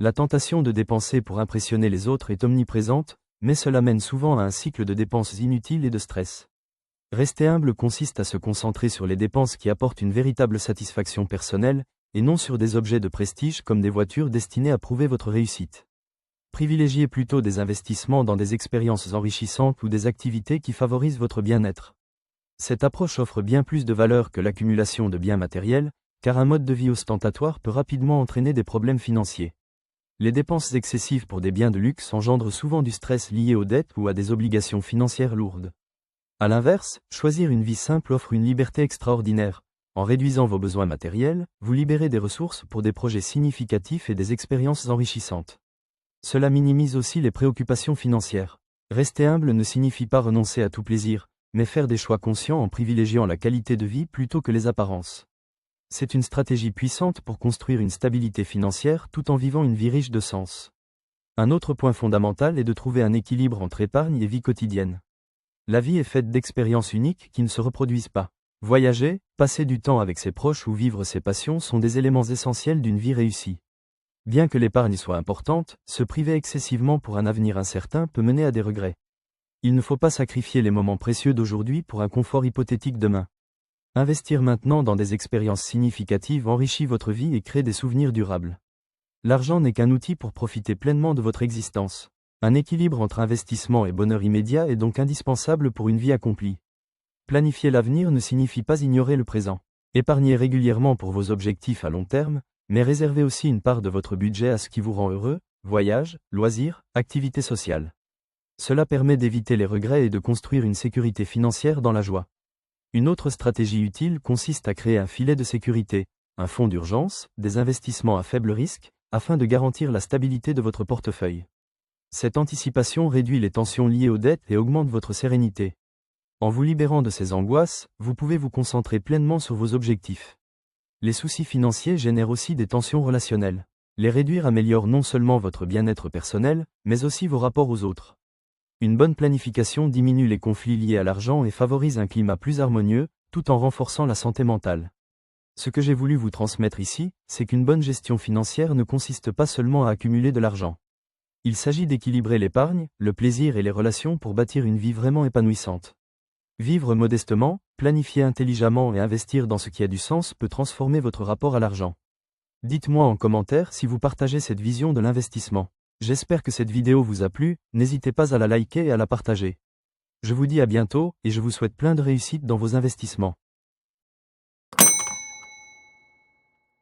La tentation de dépenser pour impressionner les autres est omniprésente, mais cela mène souvent à un cycle de dépenses inutiles et de stress. Rester humble consiste à se concentrer sur les dépenses qui apportent une véritable satisfaction personnelle, et non sur des objets de prestige comme des voitures destinées à prouver votre réussite. Privilégiez plutôt des investissements dans des expériences enrichissantes ou des activités qui favorisent votre bien-être. Cette approche offre bien plus de valeur que l'accumulation de biens matériels, car un mode de vie ostentatoire peut rapidement entraîner des problèmes financiers. Les dépenses excessives pour des biens de luxe engendrent souvent du stress lié aux dettes ou à des obligations financières lourdes. A l'inverse, choisir une vie simple offre une liberté extraordinaire. En réduisant vos besoins matériels, vous libérez des ressources pour des projets significatifs et des expériences enrichissantes. Cela minimise aussi les préoccupations financières. Rester humble ne signifie pas renoncer à tout plaisir, mais faire des choix conscients en privilégiant la qualité de vie plutôt que les apparences. C'est une stratégie puissante pour construire une stabilité financière tout en vivant une vie riche de sens. Un autre point fondamental est de trouver un équilibre entre épargne et vie quotidienne. La vie est faite d'expériences uniques qui ne se reproduisent pas. Voyager, passer du temps avec ses proches ou vivre ses passions sont des éléments essentiels d'une vie réussie. Bien que l'épargne soit importante, se priver excessivement pour un avenir incertain peut mener à des regrets. Il ne faut pas sacrifier les moments précieux d'aujourd'hui pour un confort hypothétique demain. Investir maintenant dans des expériences significatives enrichit votre vie et crée des souvenirs durables. L'argent n'est qu'un outil pour profiter pleinement de votre existence. Un équilibre entre investissement et bonheur immédiat est donc indispensable pour une vie accomplie. Planifier l'avenir ne signifie pas ignorer le présent. Épargnez régulièrement pour vos objectifs à long terme, mais réservez aussi une part de votre budget à ce qui vous rend heureux, voyages, loisirs, activités sociales. Cela permet d'éviter les regrets et de construire une sécurité financière dans la joie. Une autre stratégie utile consiste à créer un filet de sécurité, un fonds d'urgence, des investissements à faible risque, afin de garantir la stabilité de votre portefeuille. Cette anticipation réduit les tensions liées aux dettes et augmente votre sérénité. En vous libérant de ces angoisses, vous pouvez vous concentrer pleinement sur vos objectifs. Les soucis financiers génèrent aussi des tensions relationnelles. Les réduire améliore non seulement votre bien-être personnel, mais aussi vos rapports aux autres. Une bonne planification diminue les conflits liés à l'argent et favorise un climat plus harmonieux, tout en renforçant la santé mentale. Ce que j'ai voulu vous transmettre ici, c'est qu'une bonne gestion financière ne consiste pas seulement à accumuler de l'argent. Il s'agit d'équilibrer l'épargne, le plaisir et les relations pour bâtir une vie vraiment épanouissante. Vivre modestement, planifier intelligemment et investir dans ce qui a du sens peut transformer votre rapport à l'argent. Dites-moi en commentaire si vous partagez cette vision de l'investissement. J'espère que cette vidéo vous a plu, n'hésitez pas à la liker et à la partager. Je vous dis à bientôt, et je vous souhaite plein de réussite dans vos investissements.